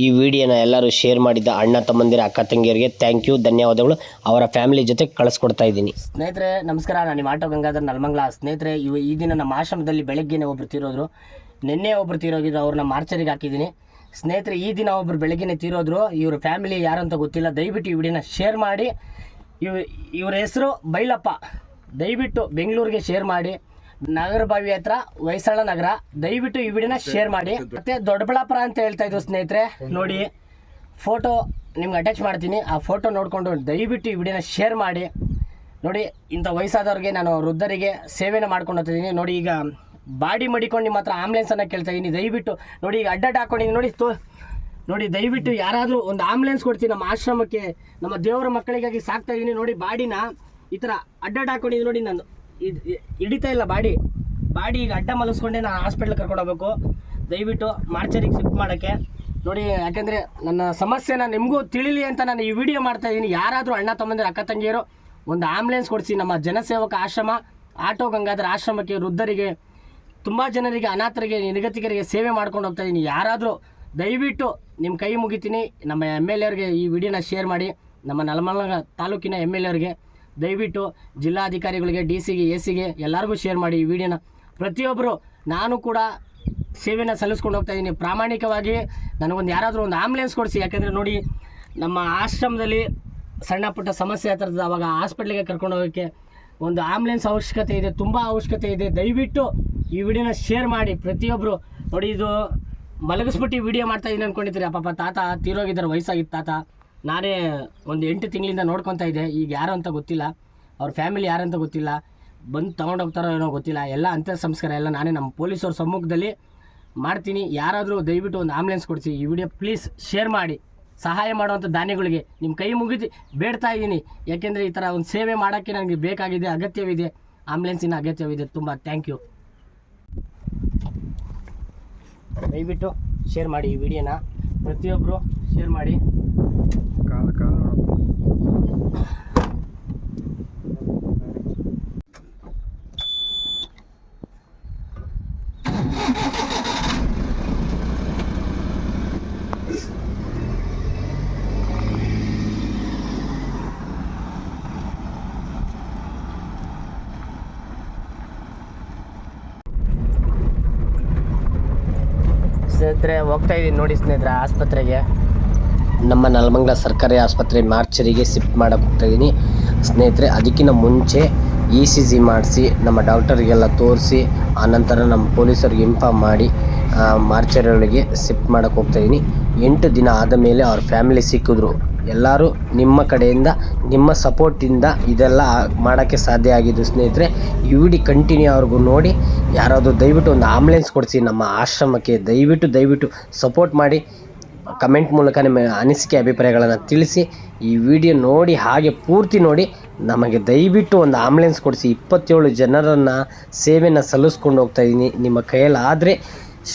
ಈ ವಿಡಿಯೋನ ಎಲ್ಲರೂ ಶೇರ್ ಮಾಡಿದ್ದ ಅಣ್ಣ ತಮ್ಮಂದಿರ ಅಕ್ಕ ತಂಗಿಯರಿಗೆ ಥ್ಯಾಂಕ್ ಯು, ಧನ್ಯವಾದಗಳು. ಅವರ ಫ್ಯಾಮಿಲಿ ಜೊತೆ ಕಳಿಸ್ಕೊಡ್ತಾ ಇದ್ದೀನಿ. ಸ್ನೇಹಿತರೆ ನಮಸ್ಕಾರ, ನಾನು ನಿಮ್ಮ ಆಟೋ ಗಂಗಾಧರ್ ನಲ್ಮಂಗ್ಲ. ಸ್ನೇಹಿತರೆ ಈ ದಿನ ನಮ್ಮ ಆಶ್ರಮದಲ್ಲಿ ಬೆಳಗ್ಗೆನೇ ಒಬ್ಬರು ತೀರೋದ್ರು. ನಿನ್ನೆ ಒಬ್ಬರು ತೀರೋಗಿದ್ರು, ಅವ್ರನ್ನ ಮಾರ್ಚರಿಗೆ ಹಾಕಿದ್ದೀನಿ. ಸ್ನೇಹಿತರೆ ಈ ದಿನ ಒಬ್ಬರು ಬೆಳಗ್ಗೆನೇ ತೀರೋದ್ರು. ಇವ್ರ ಫ್ಯಾಮಿಲಿ ಯಾರು ಅಂತ ಗೊತ್ತಿಲ್ಲ. ದಯವಿಟ್ಟು ಈ ವಿಡಿಯೋನ ಶೇರ್ ಮಾಡಿ. ಇವ್ರ ಹೆಸರು ಬೈಲಪ್ಪ. ದಯವಿಟ್ಟು ಬೆಂಗಳೂರಿಗೆ ಶೇರ್ ಮಾಡಿ. ನಾಗರಬಾವಿ ಹತ್ರ ಹೊಯ್ಸಳ ನಗರ. ದಯವಿಟ್ಟು ಈ ವಿಡಿಯೋನ ಶೇರ್ ಮಾಡಿ. ಮತ್ತೆ ದೊಡ್ಡಬಳ್ಳಾಪುರ ಅಂತ ಹೇಳ್ತಾ ಇದ್ರು ಸ್ನೇಹಿತರೆ. ನೋಡಿ ಫೋಟೋ ನಿಮ್ಗೆ ಅಟ್ಯಾಚ್ ಮಾಡ್ತೀನಿ, ಆ ಫೋಟೋ ನೋಡಿಕೊಂಡು ದಯವಿಟ್ಟು ಈ ವಿಡಿಯೋನ ಶೇರ್ ಮಾಡಿ. ನೋಡಿ ಇಂಥ ವಯಸ್ಸಾದವ್ರಿಗೆ, ನಾನು ವೃದ್ಧರಿಗೆ ಸೇವೆನ ಮಾಡ್ಕೊಂಡು ಹೋಗ್ತಿದ್ದೀನಿ. ನೋಡಿ ಈಗ ಬಾಡಿ ಮಡಿಕೊಂಡು ನಿಮ್ಮ ಹತ್ರ ಆಂಬುಲೆನ್ಸನ್ನು ಕೇಳ್ತಾ ಇದ್ದೀನಿ. ದಯವಿಟ್ಟು ನೋಡಿ ಈಗ ಅಡ್ಡಾಟ ಹಾಕೊಂಡಿದ್ದೀನಿ. ನೋಡಿ ದಯವಿಟ್ಟು ಯಾರಾದರೂ ಒಂದು ಆಂಬುಲೆನ್ಸ್ ಕೊಡ್ತೀನಿ. ನಮ್ಮ ಆಶ್ರಮಕ್ಕೆ, ನಮ್ಮ ದೇವರ ಮಕ್ಕಳಿಗಾಗಿ ಸಾಕ್ತಾ ಇದ್ದೀನಿ. ನೋಡಿ ಬಾಡಿನ ಈ ಥರ ಅಡ್ಡಾಟ ಹಾಕೊಂಡಿದ್ದೀನಿ. ನೋಡಿ ನಾನು ಹಿಡಿತಾ ಇಲ್ಲ ಬಾಡಿ ಈಗ ಅಡ್ಡ ಮಲಗಿಸ್ಕೊಂಡೆ ನಾನು ಹಾಸ್ಪಿಟ್ಲಿಗೆ ಕರ್ಕೊಂಡು ಹೋಗ್ಬೇಕು. ದಯವಿಟ್ಟು ಮಾರ್ಚರಿಗೆ ಶಿಫ್ಟ್ ಮಾಡೋಕ್ಕೆ ನೋಡಿ. ಯಾಕೆಂದರೆ ನನ್ನ ಸಮಸ್ಯೆನ ನಿಮಗೂ ತಿಳಿಲಿ ಅಂತ ನಾನು ಈ ವಿಡಿಯೋ ಮಾಡ್ತಾಯಿದ್ದೀನಿ. ಯಾರಾದರೂ ಅಣ್ಣ ತಮ್ಮಂದಿರ ಅಕ್ಕ ತಂಗಿಯರು ಒಂದು ಆಂಬುಲೆನ್ಸ್ ಕೊಡಿಸಿ. ನಮ್ಮ ಜನಸೇವಕ ಆಶ್ರಮ ಆಟೋ ಗಂಗಾಧರ ಆಶ್ರಮಕ್ಕೆ ವೃದ್ಧರಿಗೆ, ತುಂಬ ಜನರಿಗೆ, ಅನಾಥರಿಗೆ, ನಿರ್ಗತಿಕರಿಗೆ ಸೇವೆ ಮಾಡ್ಕೊಂಡು ಹೋಗ್ತಾಯಿದ್ದೀನಿ. ಯಾರಾದರೂ ದಯವಿಟ್ಟು ನಿಮ್ಮ ಕೈ ಮುಗಿತೀನಿ. ನಮ್ಮ MLA ಅವ್ರಿಗೆ ಈ ವಿಡಿಯೋನ ಶೇರ್ ಮಾಡಿ. ನಮ್ಮ ನಲ್ಮಂಗಲ ತಾಲೂಕಿನ MLA ಅವ್ರಿಗೆ, ದಯವಿಟ್ಟು ಜಿಲ್ಲಾಧಿಕಾರಿಗಳಿಗೆ, DC ಗೆ, AC ಗೆ ಎಲ್ಲರಿಗೂ ಶೇರ್ ಮಾಡಿ ಈ ವಿಡಿಯೋನ. ಪ್ರತಿಯೊಬ್ಬರು, ನಾನು ಕೂಡ ಸೇವೆನ ಸಲ್ಲಿಸ್ಕೊಂಡು ಹೋಗ್ತಾಯಿದ್ದೀನಿ ಪ್ರಾಮಾಣಿಕವಾಗಿ. ನನಗೊಂದು ಯಾರಾದರೂ ಒಂದು ಆಂಬುಲೆನ್ಸ್ ಕೊಡಿಸಿ. ಯಾಕೆಂದರೆ ನೋಡಿ ನಮ್ಮ ಆಶ್ರಮದಲ್ಲಿ ಸಣ್ಣ ಪುಟ್ಟ ಸಮಸ್ಯೆ ಆಗ್ತಿರ್ತದೆ. ಆವಾಗ ಹಾಸ್ಪಿಟ್ಲಿಗೆ ಕರ್ಕೊಂಡು ಹೋಗೋಕ್ಕೆ ಒಂದು ಆಂಬುಲೆನ್ಸ್ ಅವಶ್ಯಕತೆ ಇದೆ, ತುಂಬ ಅವಶ್ಯಕತೆ ಇದೆ. ದಯವಿಟ್ಟು ಈ ವಿಡಿಯೋನ ಶೇರ್ ಮಾಡಿ ಪ್ರತಿಯೊಬ್ಬರು. ನೋಡಿ ಇದು ಮಲಗಿಸ್ಬಿಟ್ಟು ವಿಡಿಯೋ ಮಾಡ್ತಾಯಿದ್ದೀನಿ ಅಂದ್ಕೊಂಡಿದ್ದೀರಿ. ಪಾಪ ತಾತ ತೀರೋಗಿದ್ದಾರೆ, ವಯಸ್ಸಾಗಿತ್ತು ತಾತ. ನಾನೇ ಒಂದು 8 ತಿಂಗಳಿಂದ ನೋಡ್ಕೊತಾ ಇದ್ದೆ. ಈಗ ಯಾರು ಅಂತ ಗೊತ್ತಿಲ್ಲ, ಅವ್ರ ಫ್ಯಾಮಿಲಿ ಯಾರಂತ ಗೊತ್ತಿಲ್ಲ, ಬಂದು ತೊಗೊಂಡೋಗ್ತಾರೋ ಏನೋ ಗೊತ್ತಿಲ್ಲ. ಎಲ್ಲ ಅಂತ್ಯ ಸಂಸ್ಕಾರ ಎಲ್ಲ ನಾನೇ ನಮ್ಮ ಪೊಲೀಸವ್ರ ಸಮ್ಮುಖದಲ್ಲಿ ಮಾಡ್ತೀನಿ. ಯಾರಾದರೂ ದಯವಿಟ್ಟು ಒಂದು ಆಂಬುಲೆನ್ಸ್ ಕೊಡಿಸಿ. ಈ ವಿಡಿಯೋ ಪ್ಲೀಸ್ ಶೇರ್ ಮಾಡಿ. ಸಹಾಯ ಮಾಡುವಂಥ ದಾನಿಗಳಿಗೆ ನಿಮ್ಮ ಕೈ ಮುಗಿದು ಬೇಡ್ತಾ ಇದ್ದೀನಿ. ಯಾಕೆಂದರೆ ಈ ಥರ ಒಂದು ಸೇವೆ ಮಾಡೋಕ್ಕೆ ನನಗೆ ಬೇಕಾಗಿದೆ, ಅಗತ್ಯವಿದೆ, ಆಂಬುಲೆನ್ಸಿನ ಅಗತ್ಯವಿದೆ. ತುಂಬ ಥ್ಯಾಂಕ್ ಯು. ದಯವಿಟ್ಟು ಶೇರ್ ಮಾಡಿ ಈ ವಿಡಿಯೋನ. ಪ್ರತಿಯೊಬ್ಬರು ಶೇರ್ ಮಾಡಿ. ಸ್ನೇಹಿತರೆ ಹೋಗ್ತಾ ಇದ್ದೀನಿ ನೋಡಿ ಸ್ನೇಹಿತರೆ ಆಸ್ಪತ್ರೆಗೆ. ನಮ್ಮ ನಲ್ಮಂಗಲ ಸರ್ಕಾರಿ ಆಸ್ಪತ್ರೆ ಮಾರ್ಚರಿಗೆ ಶಿಫ್ಟ್ ಮಾಡೋಕ್ಕೆ ಹೋಗ್ತಾಯಿದ್ದೀನಿ ಸ್ನೇಹಿತರೆ. ಅದಕ್ಕಿಂತ ಮುಂಚೆ ECG ಮಾಡಿಸಿ ನಮ್ಮ ಡಾಕ್ಟರಿಗೆಲ್ಲ ತೋರಿಸಿ, ಆನಂತರ ನಮ್ಮ ಪೊಲೀಸರಿಗೆ ಇನ್ಫಾರ್ಮ್ ಮಾಡಿ ಮಾರ್ಚರಿ ಒಳಗೆ ಶಿಫ್ಟ್ ಮಾಡೋಕ್ಕೆ ಹೋಗ್ತಾಯಿದ್ದೀನಿ. 8 ದಿನ ಆದ ಮೇಲೆ ಅವ್ರ ಫ್ಯಾಮಿಲಿ ಸಿಕ್ಕಿದ್ರು. ಎಲ್ಲರೂ ನಿಮ್ಮ ಕಡೆಯಿಂದ, ನಿಮ್ಮ ಸಪೋರ್ಟಿಂದ ಇದೆಲ್ಲ ಮಾಡೋಕ್ಕೆ ಸಾಧ್ಯ ಆಗಿದ್ದು ಸ್ನೇಹಿತರೆ. ಈ ವಿಡಿಯೋ ಕಂಟಿನ್ಯೂ ಅವ್ರಿಗೂ ನೋಡಿ. ಯಾರಾದರೂ ದಯವಿಟ್ಟು ಒಂದು ಆಂಬುಲೆನ್ಸ್ ಕೊಡಿಸಿ ನಮ್ಮ ಆಶ್ರಮಕ್ಕೆ. ದಯವಿಟ್ಟು ಸಪೋರ್ಟ್ ಮಾಡಿ. ಕಮೆಂಟ್ ಮೂಲಕ ನಿಮ್ಮ ಅನಿಸಿಕೆ ಅಭಿಪ್ರಾಯಗಳನ್ನು ತಿಳಿಸಿ. ಈ ವಿಡಿಯೋ ನೋಡಿ, ಹಾಗೆ ಪೂರ್ತಿ ನೋಡಿ. ನಮಗೆ ದಯವಿಟ್ಟು ಒಂದು ಆಂಬುಲೆನ್ಸ್ ಕೊಡಿಸಿ. 27 ಜನರನ್ನು ಸೇವೆಯನ್ನು ಸಲ್ಲಿಸ್ಕೊಂಡು ಹೋಗ್ತಾಯಿದ್ದೀನಿ. ನಿಮ್ಮ ಕೈಯಲ್ಲಾದರೆ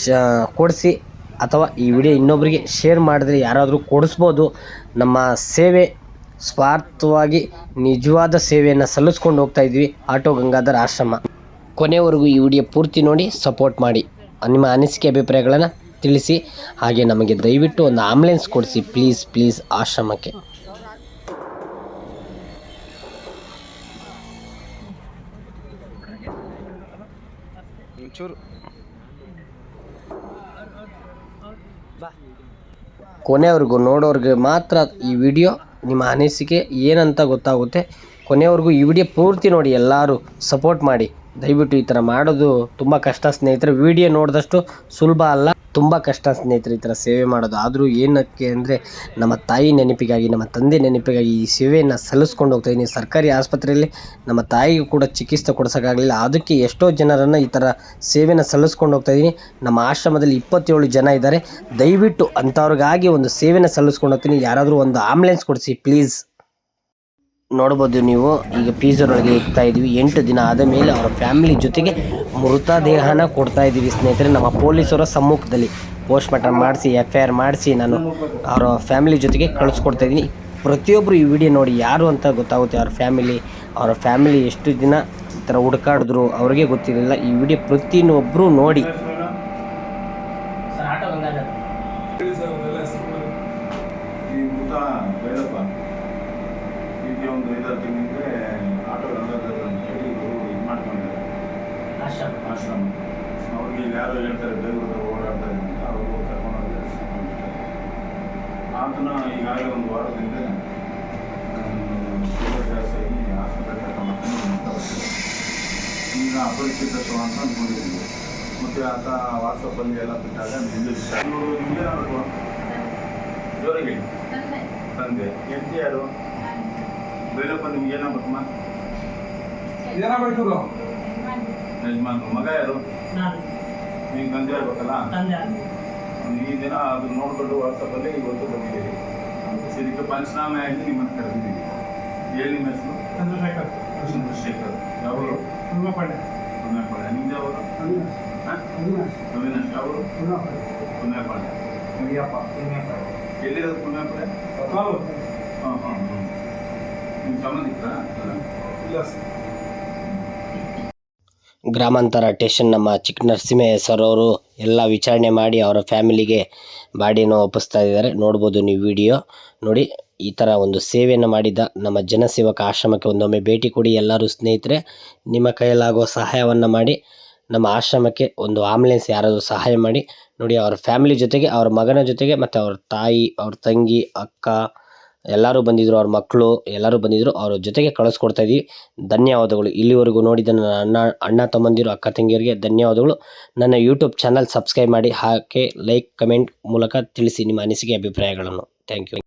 ಕೊಡಿಸಿ, ಅಥವಾ ಈ ವಿಡಿಯೋ ಇನ್ನೊಬ್ಬರಿಗೆ ಶೇರ್ ಮಾಡಿದ್ರೆ ಯಾರಾದರೂ ಕೊಡಿಸ್ಬೋದು. ನಮ್ಮ ಸೇವೆ ಸ್ವಾರ್ಥವಾಗಿ ನಿಜವಾದ ಸೇವೆಯನ್ನು ಸಲ್ಲಿಸ್ಕೊಂಡು ಹೋಗ್ತಾಯಿದ್ವಿ ಆಟೋ ಗಂಗಾಧರ್ ಆಶ್ರಮ. ಕೊನೆವರೆಗೂ ಈ ವಿಡಿಯೋ ಪೂರ್ತಿ ನೋಡಿ, ಸಪೋರ್ಟ್ ಮಾಡಿ. ನಿಮ್ಮ ಅನಿಸಿಕೆ ಅಭಿಪ್ರಾಯಗಳನ್ನು ತಿಳಿಸಿ. ಹಾಗೆ ನಮಗೆ ದಯವಿಟ್ಟು ಒಂದು ಆಂಬುಲೆನ್ಸ್ ಕೊಡಿಸಿ ಪ್ಲೀಸ್ ಆಶ್ರಮಕ್ಕೆ. ಕೊನೆವರೆಗೂ ನೋಡೋರಿಗೆ ಮಾತ್ರ ಈ ವಿಡಿಯೋ ನಿಮ್ಮ ಅನಿಸಿಕೆ ಏನಂತ ಗೊತ್ತಾಗುತ್ತೆ. ಕೊನೆವರೆಗೂ ಈ ವಿಡಿಯೋ ಪೂರ್ತಿ ನೋಡಿ, ಎಲ್ಲರೂ ಸಪೋರ್ಟ್ ಮಾಡಿ. ದಯವಿಟ್ಟು ಈ ಥರ ಮಾಡೋದು ತುಂಬ ಕಷ್ಟ ಸ್ನೇಹಿತರೆ. ವಿಡಿಯೋ ನೋಡಿದಷ್ಟು ಸುಲಭ ಅಲ್ಲ, ತುಂಬ ಕಷ್ಟ ಸ್ನೇಹಿತರೆ ಈ ಥರ ಸೇವೆ ಮಾಡೋದು. ಆದರೂ ಏನಕ್ಕೆ ಅಂದರೆ ನಮ್ಮ ತಾಯಿ ನೆನಪಿಗಾಗಿ, ನಮ್ಮ ತಂದೆ ನೆನಪಿಗಾಗಿ ಈ ಸೇವೆಯನ್ನು ಸಲ್ಲಿಸ್ಕೊಂಡು ಹೋಗ್ತಾಯಿದ್ದೀನಿ. ಸರ್ಕಾರಿ ಆಸ್ಪತ್ರೆಯಲ್ಲಿ ನಮ್ಮ ತಾಯಿಗೂ ಕೂಡ ಚಿಕಿತ್ಸೆ ಕೊಡಿಸೋಕ್ಕಾಗಲಿಲ್ಲ. ಅದಕ್ಕೆ ಎಷ್ಟೋ ಜನರನ್ನು ಈ ಥರ ಸೇವೆಯನ್ನು ಸಲ್ಲಿಸ್ಕೊಂಡು ಹೋಗ್ತಾಯಿದ್ದೀನಿ. ನಮ್ಮ ಆಶ್ರಮದಲ್ಲಿ 27 ಜನ ಇದ್ದಾರೆ. ದಯವಿಟ್ಟು ಅಂಥವ್ರಿಗಾಗಿ ಒಂದು ಸೇವೆಯನ್ನು ಸಲ್ಲಿಸ್ಕೊಂಡು ಹೋಗ್ತೀನಿ. ಯಾರಾದರೂ ಒಂದು ಆಂಬುಲೆನ್ಸ್ ಕೊಡಿಸಿ ಪ್ಲೀಸ್. ನೋಡ್ಬೋದು ನೀವು, ಈಗ ಪೀಸರೊಳಗೆ ಇಕ್ತಾ ಇದ್ದೀವಿ. 8 ದಿನ ಆದ ಮೇಲೆ ಅವರ ಫ್ಯಾಮಿಲಿ ಜೊತೆಗೆ ಮೃತದೇಹನ ಕೊಡ್ತಾ ಇದ್ದೀವಿ ಸ್ನೇಹಿತರೆ. ನಮ್ಮ ಪೊಲೀಸರ ಸಮ್ಮುಖದಲ್ಲಿ ಪೋಸ್ಟ್ಮಾರ್ಟಮ್ ಮಾಡಿಸಿ, FIR ಮಾಡಿಸಿ ನಾನು ಅವರ ಫ್ಯಾಮಿಲಿ ಜೊತೆಗೆ ಕಳಿಸ್ಕೊಡ್ತಾ ಇದ್ದೀನಿ. ಪ್ರತಿಯೊಬ್ಬರು ಈ ವಿಡಿಯೋ ನೋಡಿ, ಯಾರು ಅಂತ ಗೊತ್ತಾಗುತ್ತೆ. ಅವರ ಫ್ಯಾಮಿಲಿ ಎಷ್ಟು ದಿನ ಈ ಥರ ಹುಡುಕಾಡಿದ್ರು ಅವ್ರಿಗೆ ಗೊತ್ತಿರಲಿಲ್ಲ. ಈ ವಿಡಿಯೋ ಪ್ರತಿಯೊಬ್ಬರು ನೋಡಿ. ಬೇಡಪ್ಪ ಈಗ ಒಂದು 5-6 ತಿಂಗಳಿಗೆ ಆಟೋ ರಂಗದಲ್ಲಿ ಅಂತ ಹೇಳಿ ಇವರು ಇದು ಮಾಡ್ಕೊಂಡಿದ್ದಾರೆ ಆಶ್ರಮ. ಅವ್ರಿಗೆ ಇಲ್ಲಿ ಯಾರೋ ಹೇಳ್ತಾರೆ ಬೆಂಗಳೂರು ಓಡಾಡ್ತಾರೆ ಅಂತ ಅವರು ಕರ್ಕೊಂಡೋಗಿ ಆತನ ಈಗಾಗಲೇ ಒಂದು ವಾರದಿಂದ ಶುಗರ್ ಜಾಸ್ತಿ ಆಗಿ ಆಸ್ಪತ್ರೆ ಕರ್ಕೊಂಡ್ಬರ್ತಾನೆ. ಈಗ ಅಪರಿಚಿತ ಶವ ಅಂತ ಅಂದ್ಕೊಂಡಿದ್ದೀವಿ. ಮತ್ತು ಆತ ವಾಟ್ಸಪ್ಪಲ್ಲಿ ಎಲ್ಲ ಬಿಟ್ಟಾಗ ಇವರು ನಿಮಗೇನಾದ್ರು ಜೋರಾಗಿ ತಂದೆ ಹೆಂಡತಿ ಯಾರು ಬೇಲಪ್ಪ ನಿಮ್ಗೆ ಏನಾಗ್ಬೇಕಮ್ಮ? ಯಜಮಾನ್ರು. ಮಗ ಯಾರು? ನೀವು ತಂದೆ ಆಗ್ಬೇಕಲ್ಲ. ಈ ದಿನ ಅದು ನೋಡ್ಕೊಂಡು ವಾಟ್ಸಪ್ಪಲ್ಲಿ ಇವತ್ತು ಬಂದಿದ್ದೀವಿ. ಇದಕ್ಕೆ ಪಂಚನಾಮೆ ಆಗಿ ನಿಮ್ಮನ್ನು ಕರೆದಿದ್ದೀವಿ. ಹೇಳಿ ನಿಮ್ಮ ಹೆಸರು? ಚಂದ್ರಶೇಖರ್. ಯಾವರು? ಪುಣ್ಯಪಾಳ್ಯ. ನಿಮ್ದು ಯಾವರು? ಅವಿನಾಶ್. ಯಾವರು? ಪುಣ್ಯಪಾಳ್ಯ. ಎಲ್ಲಿರೋದು ಪುಣ್ಯಪಾಳ್ಯ? ಹಾಂ. ನಿಮ್ಮ ಸಂಬಂಧಿಕರ? ಇಲ್ಲ ಸರ್. ಗ್ರಾಮಾಂತರ ಸ್ಟೇಷನ್ ನಮ್ಮ ಚಿಕ್ಕ ನರಸಿಂಹಯ್ಯ ಸರ್ ಅವರು ಎಲ್ಲ ವಿಚಾರಣೆ ಮಾಡಿ ಅವರ ಫ್ಯಾಮಿಲಿಗೆ ಬಾಡಿಯನ್ನು ಒಪ್ಪಿಸ್ತಾ ಇದ್ದಾರೆ. ನೋಡ್ಬೋದು ನೀವು ವಿಡಿಯೋ ನೋಡಿ. ಈ ಥರ ಒಂದು ಸೇವೆಯನ್ನು ಮಾಡಿದ ನಮ್ಮ ಜನಸೇವಕ ಆಶ್ರಮಕ್ಕೆ ಒಂದೊಮ್ಮೆ ಭೇಟಿ ಕೊಡಿ ಎಲ್ಲರೂ ಸ್ನೇಹಿತರೆ. ನಿಮ್ಮ ಕೈಯಲ್ಲಾಗೋ ಸಹಾಯವನ್ನು ಮಾಡಿ ನಮ್ಮ ಆಶ್ರಮಕ್ಕೆ ಒಂದು ಆಂಬುಲೆನ್ಸ್ ಯಾರಾದರೂ ಸಹಾಯ ಮಾಡಿ ನೋಡಿ. ಅವರ ಫ್ಯಾಮಿಲಿ ಜೊತೆಗೆ ಅವ್ರ ಮಗನ ಜೊತೆಗೆ ಮತ್ತು ಅವ್ರ ತಾಯಿ, ಅವ್ರ ತಂಗಿ, ಅಕ್ಕ ಎಲ್ಲರೂ ಬಂದಿದ್ದರು, ಅವ್ರ ಮಕ್ಕಳು ಎಲ್ಲರೂ ಬಂದಿದ್ದರು. ಅವ್ರ ಜೊತೆಗೆ ಕಳಿಸ್ಕೊಡ್ತಾ ಇದ್ದೀವಿ. ಧನ್ಯವಾದಗಳು. ಇಲ್ಲಿವರೆಗೂ ನೋಡಿದ ನನ್ನ ಅಣ್ಣ ತಮ್ಮಂದಿರು, ಅಕ್ಕ ತಂಗಿಯರಿಗೆ ಧನ್ಯವಾದಗಳು. ನನ್ನ ಯೂಟ್ಯೂಬ್ ಚಾನಲ್ ಸಬ್ಸ್ಕ್ರೈಬ್ ಮಾಡಿ, ಹಾಗೆ ಲೈಕ್ ಕಮೆಂಟ್ ಮೂಲಕ ತಿಳಿಸಿ ನಿಮ್ಮ ಅನಿಸಿಕೆ ಅಭಿಪ್ರಾಯಗಳನ್ನು. Thank you.